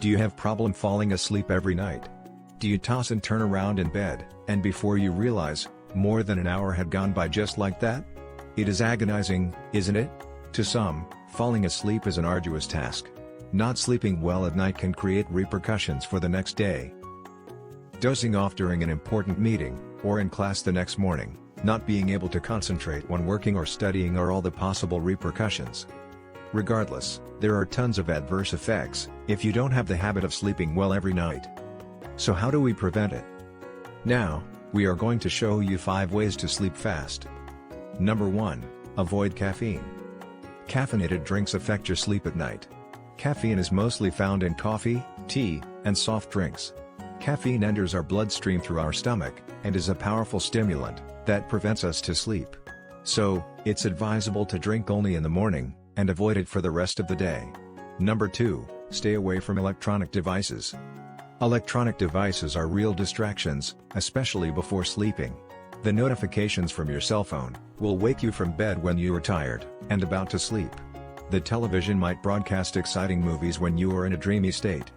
Do you have problem falling asleep every night? Do you toss and turn around in bed, and before you realize, more than an hour had gone by just like that? It is agonizing, isn't it? To some, falling asleep is an arduous task. Not sleeping well at night can create repercussions for the next day. Dozing off during an important meeting, or in class the next morning, not being able to concentrate when working or studying are all the possible repercussions. Regardless, there are tons of adverse effects if you don't have the habit of sleeping well every night. So how do we prevent it? Now, we are going to show you 5 ways to sleep fast. Number 1. Avoid caffeine. Caffeinated drinks affect your sleep at night. Caffeine is mostly found in coffee, tea, and soft drinks. Caffeine enters our bloodstream through our stomach, and is a powerful stimulant that prevents us to sleep. So, it's advisable to drink only in the morning, and avoid it for the rest of the day. Number 2. Stay away from electronic devices. Electronic devices are real distractions, especially before sleeping. The notifications from your cell phone will wake you from bed when you are tired and about to sleep. The television might broadcast exciting movies when you are in a dreamy state.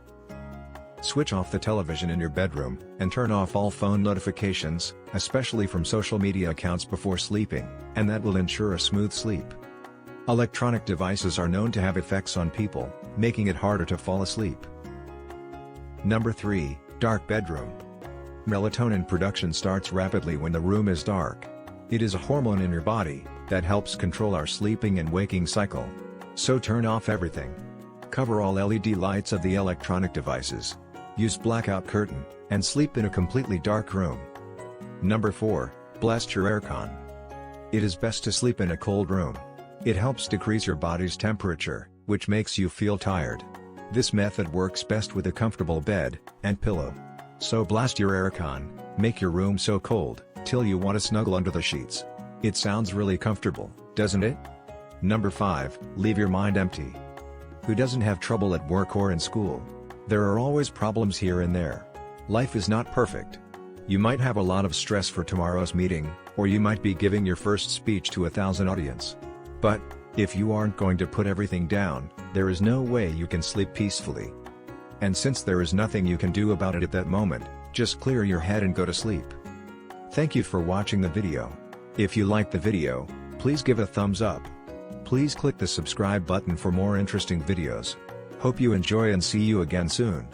Switch off the television in your bedroom, and turn off all phone notifications, especially from social media accounts before sleeping, and that will ensure a smooth sleep. Electronic devices are known to have effects on people, making it harder to fall asleep. Number 3. Dark bedroom. Melatonin production starts rapidly when the room is dark. It is a hormone in your body that helps control our sleeping and waking cycle. So turn off everything. Cover all LED lights of the electronic devices. Use blackout curtain, and sleep in a completely dark room. Number 4. Blast your aircon. It is best to sleep in a cold room. It helps decrease your body's temperature, which makes you feel tired. This method works best with a comfortable bed and pillow. So blast your aircon, make your room so cold, till you want to snuggle under the sheets. It sounds really comfortable, doesn't it? Number 5. Leave your mind empty. Who doesn't have trouble at work or in school? There are always problems here and there. Life is not perfect. You might have a lot of stress for tomorrow's meeting, or you might be giving your first speech to 1,000 audience. But, if you aren't going to put everything down, there is no way you can sleep peacefully. And since there is nothing you can do about it at that moment, just clear your head and go to sleep. Thank you for watching the video. If you liked the video, please give a thumbs up. Please click the subscribe button for more interesting videos. Hope you enjoy and see you again soon.